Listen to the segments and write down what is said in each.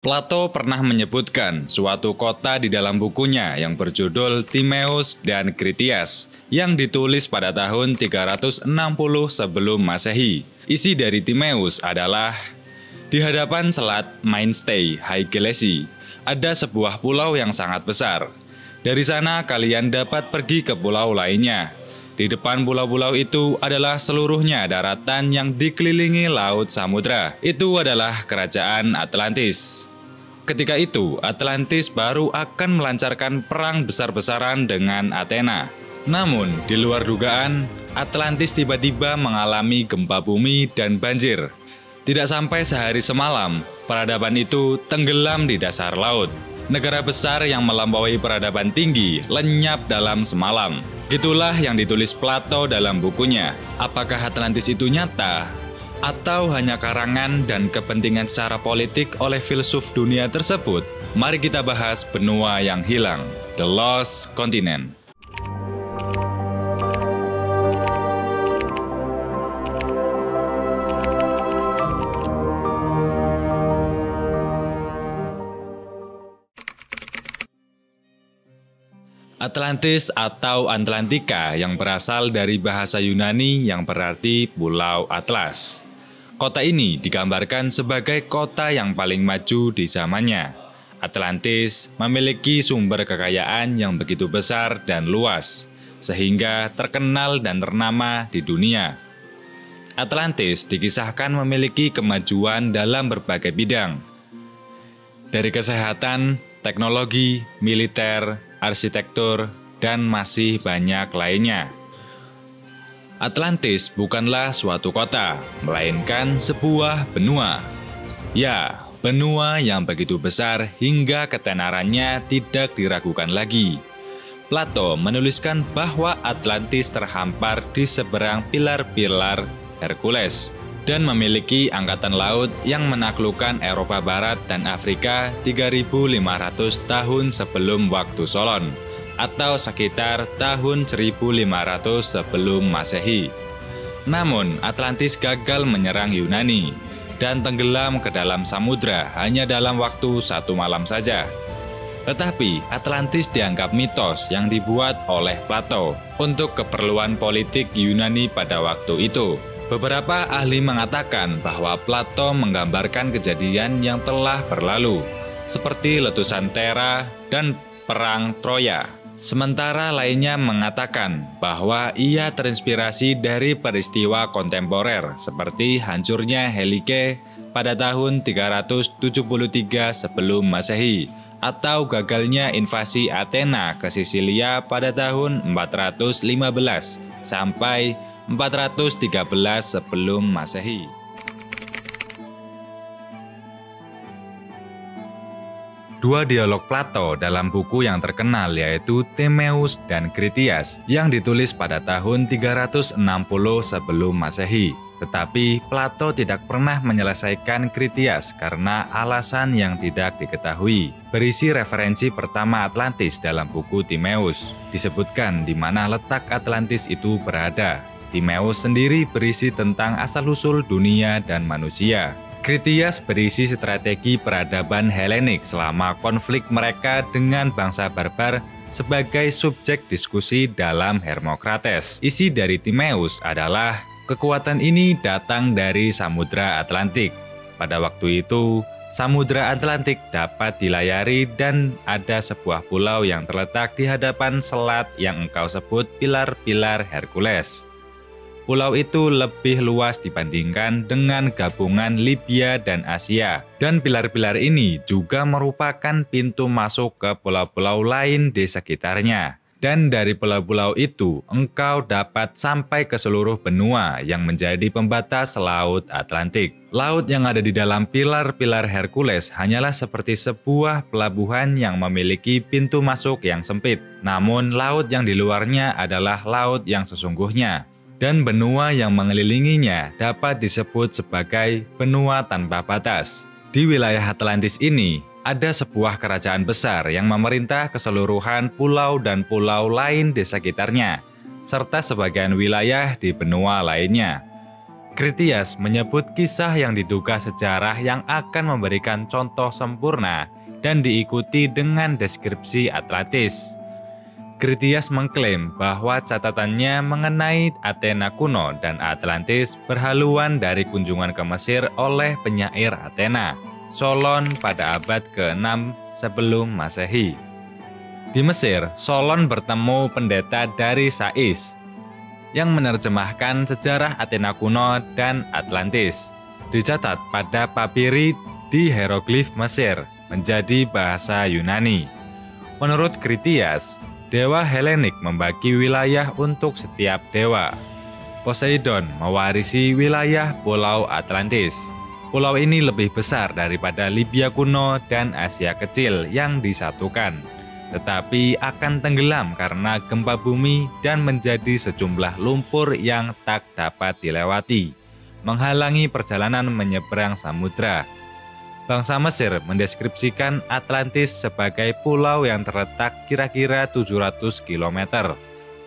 Plato pernah menyebutkan suatu kota di dalam bukunya yang berjudul Timaeus dan Critias yang ditulis pada tahun 360 sebelum Masehi. Isi dari Timaeus adalah, di hadapan selat Mainstay Haigilesi, ada sebuah pulau yang sangat besar. Dari sana kalian dapat pergi ke pulau lainnya. Di depan pulau-pulau itu adalah seluruhnya daratan yang dikelilingi laut samudra. Itu adalah kerajaan Atlantis. Ketika itu, Atlantis baru akan melancarkan perang besar-besaran dengan Athena. Namun, di luar dugaan, Atlantis tiba-tiba mengalami gempa bumi dan banjir. Tidak sampai sehari semalam, peradaban itu tenggelam di dasar laut. Negara besar yang melampaui peradaban tinggi lenyap dalam semalam. Itulah yang ditulis Plato dalam bukunya. Apakah Atlantis itu nyata? Atau hanya karangan dan kepentingan secara politik oleh filsuf dunia tersebut? Mari kita bahas benua yang hilang, The Lost Continent. Atlantis atau Atlantika yang berasal dari bahasa Yunani yang berarti Pulau Atlas. Kota ini digambarkan sebagai kota yang paling maju di zamannya. Atlantis memiliki sumber kekayaan yang begitu besar dan luas, sehingga terkenal dan ternama di dunia. Atlantis dikisahkan memiliki kemajuan dalam berbagai bidang, dari kesehatan, teknologi, militer, arsitektur, dan masih banyak lainnya. Atlantis bukanlah suatu kota, melainkan sebuah benua. Ya, benua yang begitu besar hingga ketenarannya tidak diragukan lagi. Plato menuliskan bahwa Atlantis terhampar di seberang pilar-pilar Hercules dan memiliki angkatan laut yang menaklukkan Eropa Barat dan Afrika 3.500 tahun sebelum waktu Solon, atau sekitar tahun 1500 sebelum Masehi. Namun, Atlantis gagal menyerang Yunani dan tenggelam ke dalam samudra hanya dalam waktu 1 malam saja. Tetapi, Atlantis dianggap mitos yang dibuat oleh Plato untuk keperluan politik Yunani pada waktu itu. Beberapa ahli mengatakan bahwa Plato menggambarkan kejadian yang telah berlalu, seperti letusan Thera dan perang Troya. Sementara lainnya mengatakan bahwa ia terinspirasi dari peristiwa kontemporer seperti hancurnya Helike pada tahun 373 sebelum Masehi atau gagalnya invasi Athena ke Sisilia pada tahun 415 sampai 413 sebelum Masehi. Dua dialog Plato dalam buku yang terkenal yaitu Timaeus dan Critias yang ditulis pada tahun 360 sebelum Masehi. Tetapi Plato tidak pernah menyelesaikan Critias karena alasan yang tidak diketahui. Berisi referensi pertama Atlantis dalam buku Timaeus. Disebutkan di mana letak Atlantis itu berada. Timaeus sendiri berisi tentang asal-usul dunia dan manusia. Critias berisi strategi peradaban Helenik selama konflik mereka dengan bangsa barbar sebagai subjek diskusi dalam Hermokrates. Isi dari Timaeus adalah, kekuatan ini datang dari Samudra Atlantik. Pada waktu itu, Samudra Atlantik dapat dilayari dan ada sebuah pulau yang terletak di hadapan selat yang engkau sebut pilar-pilar Hercules. Pulau itu lebih luas dibandingkan dengan gabungan Libya dan Asia. Dan pilar-pilar ini juga merupakan pintu masuk ke pulau-pulau lain di sekitarnya. Dan dari pulau-pulau itu, engkau dapat sampai ke seluruh benua yang menjadi pembatas Laut Atlantik. Laut yang ada di dalam pilar-pilar Hercules hanyalah seperti sebuah pelabuhan yang memiliki pintu masuk yang sempit. Namun, laut yang di luarnya adalah laut yang sesungguhnya. Dan benua yang mengelilinginya dapat disebut sebagai benua tanpa batas. Di wilayah Atlantis ini, ada sebuah kerajaan besar yang memerintah keseluruhan pulau dan pulau lain di sekitarnya, serta sebagian wilayah di benua lainnya. Critias menyebut kisah yang diduga sejarah yang akan memberikan contoh sempurna dan diikuti dengan deskripsi Atlantis. Critias mengklaim bahwa catatannya mengenai Athena kuno dan Atlantis berhaluan dari kunjungan ke Mesir oleh penyair Athena, Solon pada abad ke-6 sebelum Masehi. Di Mesir, Solon bertemu pendeta dari Sais yang menerjemahkan sejarah Athena kuno dan Atlantis. Dicatat pada papiri di hieroglif Mesir menjadi bahasa Yunani. Menurut Critias, dewa Helenik membagi wilayah untuk setiap dewa. Poseidon mewarisi wilayah Pulau Atlantis. Pulau ini lebih besar daripada Libya kuno dan Asia Kecil yang disatukan, tetapi akan tenggelam karena gempa bumi dan menjadi sejumlah lumpur yang tak dapat dilewati, menghalangi perjalanan menyeberang samudra. Bangsa Mesir mendeskripsikan Atlantis sebagai pulau yang terletak kira-kira 700 km.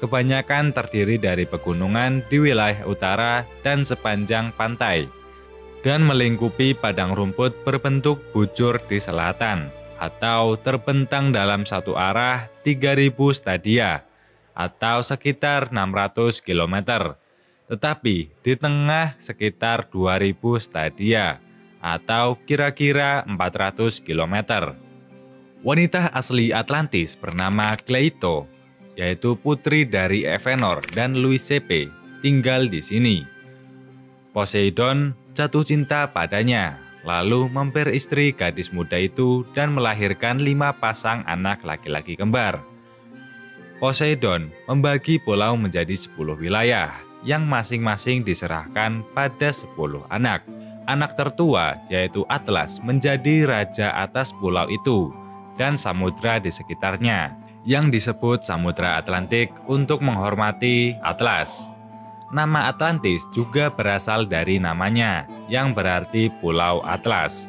Kebanyakan terdiri dari pegunungan di wilayah utara dan sepanjang pantai, dan melingkupi padang rumput berbentuk bujur di selatan, atau terbentang dalam satu arah 3.000 stadia, atau sekitar 600 km. Tetapi di tengah sekitar 2.000 stadia, atau kira-kira 400 km. Wanita asli Atlantis bernama Kleito, yaitu putri dari Evenor dan Leucippe, tinggal di sini. Poseidon jatuh cinta padanya, lalu memperistri gadis muda itu dan melahirkan 5 pasang anak laki-laki kembar. Poseidon membagi pulau menjadi 10 wilayah, yang masing-masing diserahkan pada 10 anak. Anak tertua, yaitu Atlas, menjadi raja atas pulau itu dan samudra di sekitarnya, yang disebut Samudra Atlantik untuk menghormati Atlas. Nama Atlantis juga berasal dari namanya, yang berarti Pulau Atlas.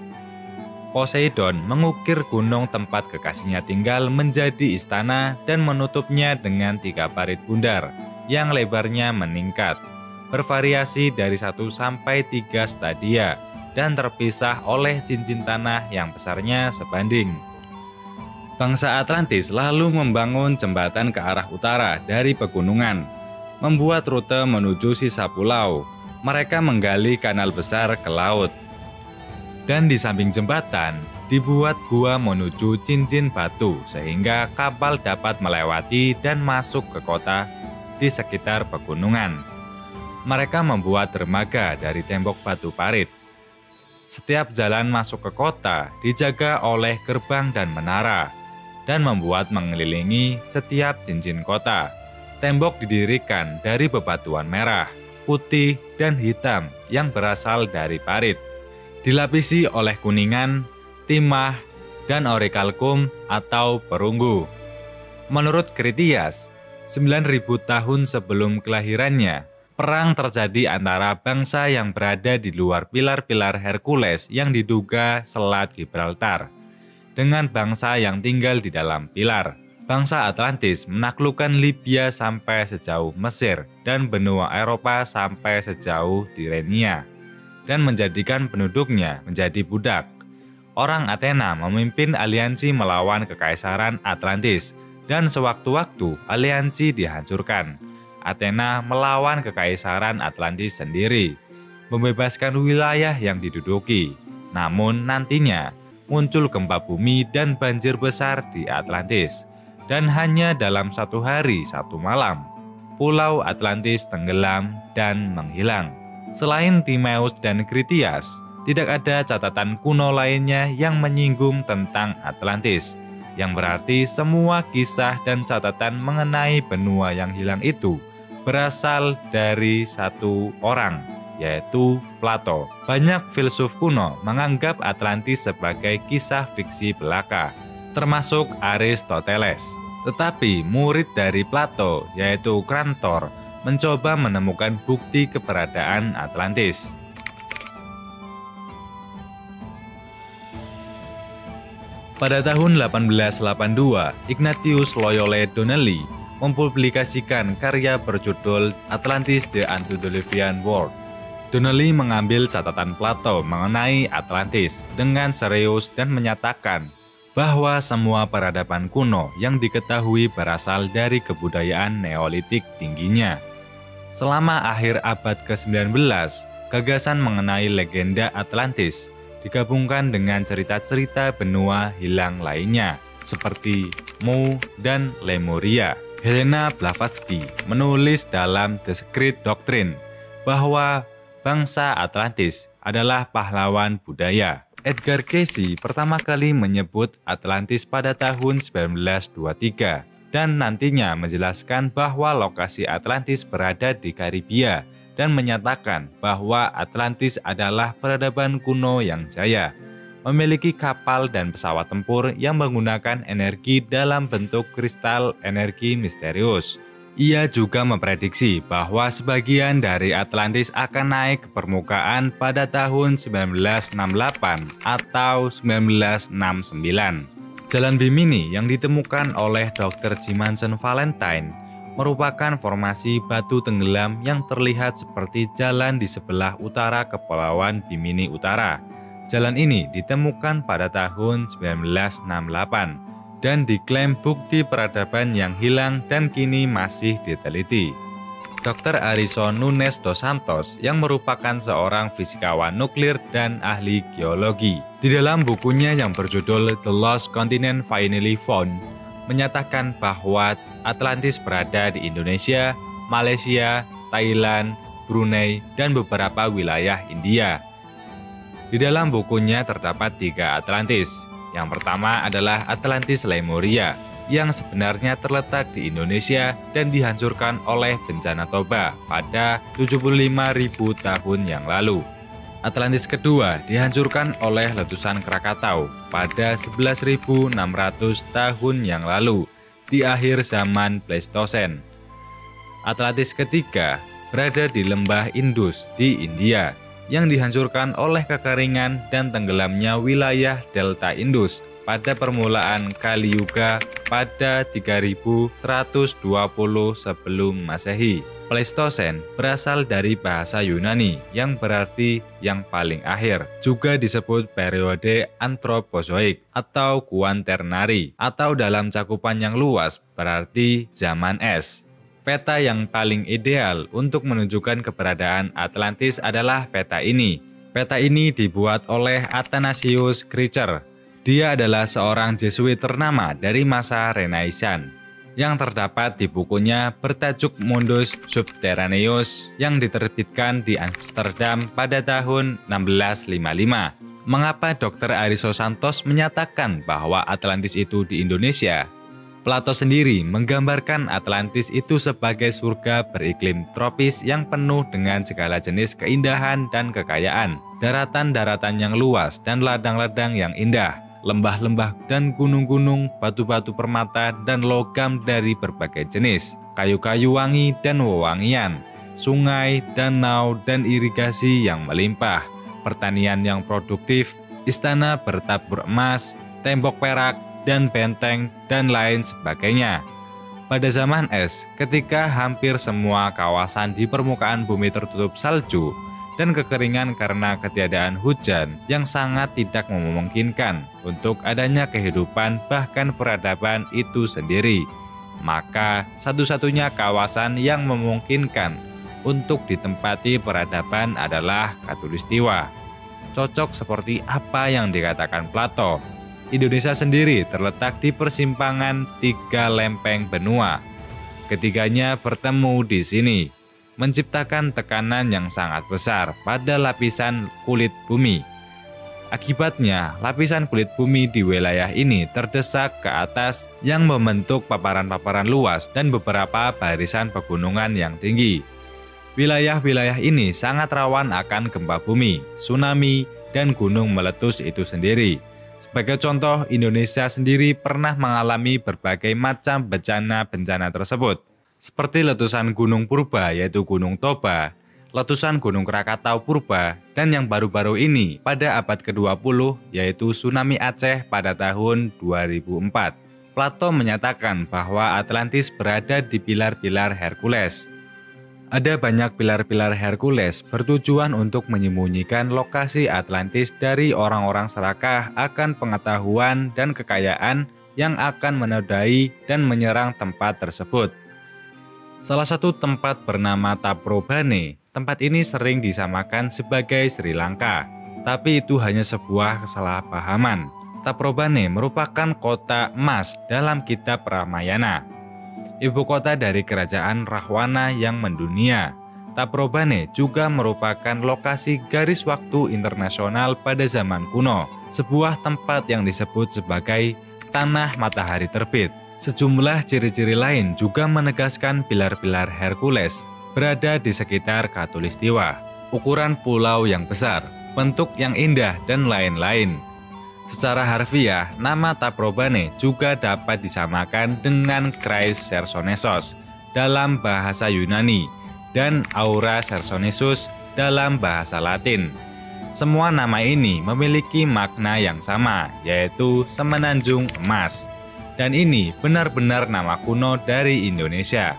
Poseidon mengukir gunung tempat kekasihnya tinggal menjadi istana dan menutupnya dengan 3 parit bundar, yang lebarnya meningkat, bervariasi dari 1 sampai 3 stadia, dan terpisah oleh cincin tanah yang besarnya sebanding. Bangsa Atlantis lalu membangun jembatan ke arah utara dari pegunungan, membuat rute menuju sisa pulau. Mereka menggali kanal besar ke laut. Dan di samping jembatan, dibuat gua menuju cincin batu sehingga kapal dapat melewati dan masuk ke kota di sekitar pegunungan. Mereka membuat dermaga dari tembok batu parit. Setiap jalan masuk ke kota dijaga oleh gerbang dan menara, dan membuat mengelilingi setiap cincin kota. Tembok didirikan dari bebatuan merah, putih, dan hitam yang berasal dari parit, dilapisi oleh kuningan, timah, dan orikalkum atau perunggu. Menurut Critias, 9.000 tahun sebelum kelahirannya, perang terjadi antara bangsa yang berada di luar pilar-pilar Hercules yang diduga Selat Gibraltar, dengan bangsa yang tinggal di dalam pilar. Bangsa Atlantis menaklukkan Libya sampai sejauh Mesir dan benua Eropa sampai sejauh Tirenia, dan menjadikan penduduknya menjadi budak. Orang Athena memimpin aliansi melawan kekaisaran Atlantis, dan sewaktu-waktu aliansi dihancurkan. Athena melawan kekaisaran Atlantis sendiri, membebaskan wilayah yang diduduki. Namun nantinya muncul gempa bumi dan banjir besar di Atlantis. Dan hanya dalam 1 hari 1 malam, Pulau Atlantis tenggelam dan menghilang. Selain Timaeus dan Critias, tidak ada catatan kuno lainnya yang menyinggung tentang Atlantis, yang berarti semua kisah dan catatan mengenai benua yang hilang itu berasal dari 1 orang, yaitu Plato. Banyak filsuf kuno menganggap Atlantis sebagai kisah fiksi belaka, termasuk Aristoteles. Tetapi murid dari Plato, yaitu Krantor, mencoba menemukan bukti keberadaan Atlantis. Pada tahun 1882, Ignatius Loyola Donnelly mempublikasikan karya berjudul Atlantis the Antediluvian World. Donnelly mengambil catatan Plato mengenai Atlantis dengan serius dan menyatakan bahwa semua peradaban kuno yang diketahui berasal dari kebudayaan Neolitik tingginya. Selama akhir abad ke-19, gagasan mengenai legenda Atlantis digabungkan dengan cerita-cerita benua hilang lainnya seperti Mu dan Lemuria. Helena Blavatsky menulis dalam The Secret Doctrine bahwa bangsa Atlantis adalah pahlawan budaya. Edgar Cayce pertama kali menyebut Atlantis pada tahun 1923 dan nantinya menjelaskan bahwa lokasi Atlantis berada di Karibia dan menyatakan bahwa Atlantis adalah peradaban kuno yang jaya, memiliki kapal dan pesawat tempur yang menggunakan energi dalam bentuk kristal energi misterius. Ia juga memprediksi bahwa sebagian dari Atlantis akan naik ke permukaan pada tahun 1968 atau 1969. Jalan Bimini yang ditemukan oleh Dr. Jimanson Valentine merupakan formasi batu tenggelam yang terlihat seperti jalan di sebelah utara Kepulauan Bimini Utara. Jalan ini ditemukan pada tahun 1968. Dan diklaim bukti peradaban yang hilang dan kini masih diteliti. Dr. Arison Nunes dos Santos yang merupakan seorang fisikawan nuklir dan ahli geologi, di dalam bukunya yang berjudul The Lost Continent Finally Found, menyatakan bahwa Atlantis berada di Indonesia, Malaysia, Thailand, Brunei, dan beberapa wilayah India. Di dalam bukunya terdapat 3 Atlantis. Yang pertama adalah Atlantis Lemuria, yang sebenarnya terletak di Indonesia dan dihancurkan oleh bencana Toba pada 75.000 tahun yang lalu. Atlantis kedua dihancurkan oleh letusan Krakatau pada 11.600 tahun yang lalu di akhir zaman Pleistosen. Atlantis ketiga berada di lembah Indus di India, yang dihancurkan oleh kekeringan dan tenggelamnya wilayah Delta Indus pada permulaan Kali Yuga pada 3120 sebelum Masehi. Pleistosen berasal dari bahasa Yunani yang berarti yang paling akhir, juga disebut periode Antropozoik atau Quaternary, atau dalam cakupan yang luas berarti zaman es. Peta yang paling ideal untuk menunjukkan keberadaan Atlantis adalah peta ini. Peta ini dibuat oleh Athanasius Kircher. Dia adalah seorang Jesuit ternama dari masa Renaissance yang terdapat di bukunya bertajuk Mundus Subterraneus yang diterbitkan di Amsterdam pada tahun 1655. Mengapa Dr. Ariso Santos menyatakan bahwa Atlantis itu di Indonesia? Plato sendiri menggambarkan Atlantis itu sebagai surga beriklim tropis yang penuh dengan segala jenis keindahan dan kekayaan, daratan-daratan yang luas dan ladang-ladang yang indah, lembah-lembah dan gunung-gunung, batu-batu permata dan logam dari berbagai jenis, kayu-kayu wangi dan wewangian, sungai, danau, dan irigasi yang melimpah, pertanian yang produktif, istana bertabur emas, tembok perak, dan benteng, dan lain sebagainya. Pada zaman es, ketika hampir semua kawasan di permukaan bumi tertutup salju dan kekeringan karena ketiadaan hujan yang sangat tidak memungkinkan untuk adanya kehidupan bahkan peradaban itu sendiri, maka satu-satunya kawasan yang memungkinkan untuk ditempati peradaban adalah Khatulistiwa. Cocok seperti apa yang dikatakan Plato. Indonesia sendiri terletak di persimpangan 3 lempeng benua. Ketiganya bertemu di sini, menciptakan tekanan yang sangat besar pada lapisan kulit bumi. Akibatnya, lapisan kulit bumi di wilayah ini terdesak ke atas yang membentuk paparan-paparan luas dan beberapa barisan pegunungan yang tinggi. Wilayah-wilayah ini sangat rawan akan gempa bumi, tsunami, dan gunung meletus itu sendiri. Sebagai contoh, Indonesia sendiri pernah mengalami berbagai macam bencana-bencana tersebut, seperti letusan Gunung Purba yaitu Gunung Toba, letusan Gunung Krakatau Purba, dan yang baru-baru ini pada abad ke-20 yaitu tsunami Aceh pada tahun 2004. Plato menyatakan bahwa Atlantis berada di pilar-pilar Hercules. Ada banyak pilar-pilar Hercules bertujuan untuk menyembunyikan lokasi Atlantis dari orang-orang serakah akan pengetahuan dan kekayaan yang akan menodai dan menyerang tempat tersebut. Salah satu tempat bernama Taprobane. Tempat ini sering disamakan sebagai Sri Lanka, tapi itu hanya sebuah kesalahpahaman. Taprobane merupakan kota emas dalam kitab Ramayana, ibu kota dari kerajaan Rahwana yang mendunia. Taprobane juga merupakan lokasi garis waktu internasional pada zaman kuno, sebuah tempat yang disebut sebagai tanah matahari terbit. Sejumlah ciri-ciri lain juga menegaskan pilar-pilar Hercules berada di sekitar Khatulistiwa. Ukuran pulau yang besar, bentuk yang indah, dan lain-lain. Secara harfiah, nama Taprobane juga dapat disamakan dengan Chrys Chersonesos dalam bahasa Yunani dan Aura Chersonesus dalam bahasa Latin. Semua nama ini memiliki makna yang sama, yaitu semenanjung emas. Dan ini benar-benar nama kuno dari Indonesia.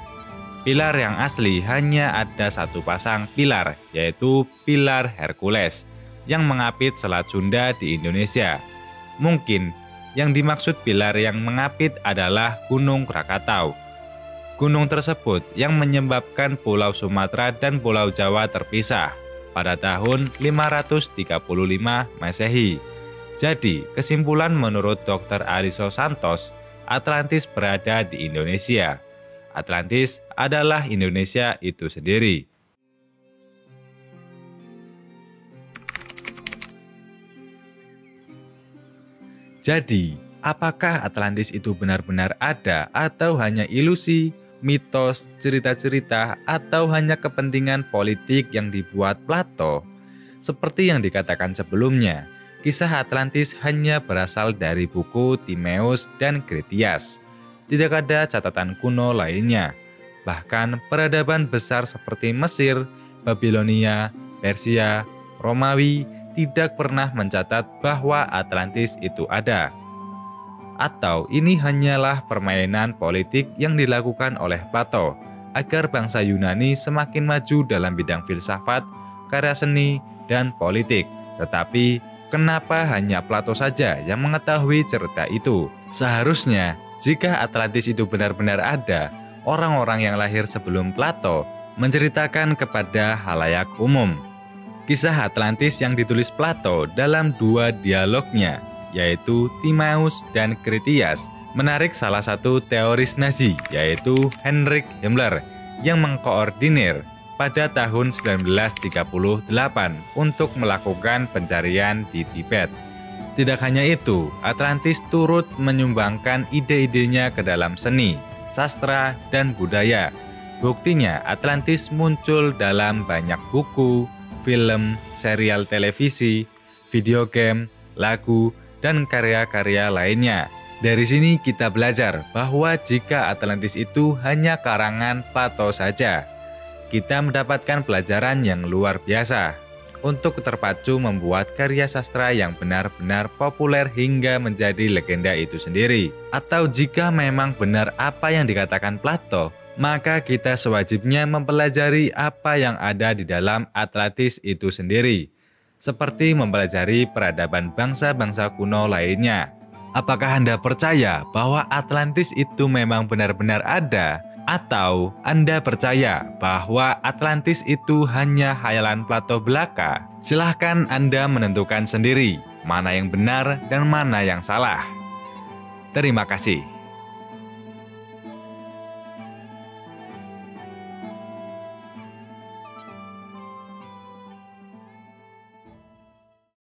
Pilar yang asli hanya ada satu pasang pilar, yaitu pilar Hercules, yang mengapit Selat Sunda di Indonesia. Mungkin yang dimaksud pilar yang mengapit adalah Gunung Krakatau. Gunung tersebut yang menyebabkan Pulau Sumatera dan Pulau Jawa terpisah pada tahun 535 Masehi. Jadi, kesimpulan menurut Dr. Ariso Santos, Atlantis berada di Indonesia. Atlantis adalah Indonesia itu sendiri. Jadi, apakah Atlantis itu benar-benar ada atau hanya ilusi, mitos, cerita-cerita, atau hanya kepentingan politik yang dibuat Plato? Seperti yang dikatakan sebelumnya, kisah Atlantis hanya berasal dari buku Timaeus dan Critias. Tidak ada catatan kuno lainnya. Bahkan peradaban besar seperti Mesir, Babilonia, Persia, Romawi tidak pernah mencatat bahwa Atlantis itu ada. Atau ini hanyalah permainan politik yang dilakukan oleh Plato agar bangsa Yunani semakin maju dalam bidang filsafat, karya seni, dan politik. Tetapi kenapa hanya Plato saja yang mengetahui cerita itu? Seharusnya jika Atlantis itu benar-benar ada, orang-orang yang lahir sebelum Plato menceritakan kepada halayak umum. Kisah Atlantis yang ditulis Plato dalam dua dialognya, yaitu Timaeus dan Critias, menarik salah satu teoris Nazi, yaitu Heinrich Himmler, yang mengkoordinir pada tahun 1938 untuk melakukan pencarian di Tibet. Tidak hanya itu, Atlantis turut menyumbangkan ide-idenya ke dalam seni, sastra, dan budaya. Buktinya, Atlantis muncul dalam banyak buku, film, serial televisi, video game, lagu, dan karya-karya lainnya. Dari sini kita belajar bahwa jika Atlantis itu hanya karangan Plato saja, kita mendapatkan pelajaran yang luar biasa untuk terpacu membuat karya sastra yang benar-benar populer hingga menjadi legenda itu sendiri. Atau jika memang benar apa yang dikatakan Plato, maka kita sewajibnya mempelajari apa yang ada di dalam Atlantis itu sendiri, seperti mempelajari peradaban bangsa-bangsa kuno lainnya. Apakah Anda percaya bahwa Atlantis itu memang benar-benar ada? Atau Anda percaya bahwa Atlantis itu hanya hayalan Plato belaka? Silahkan Anda menentukan sendiri mana yang benar dan mana yang salah. Terima kasih.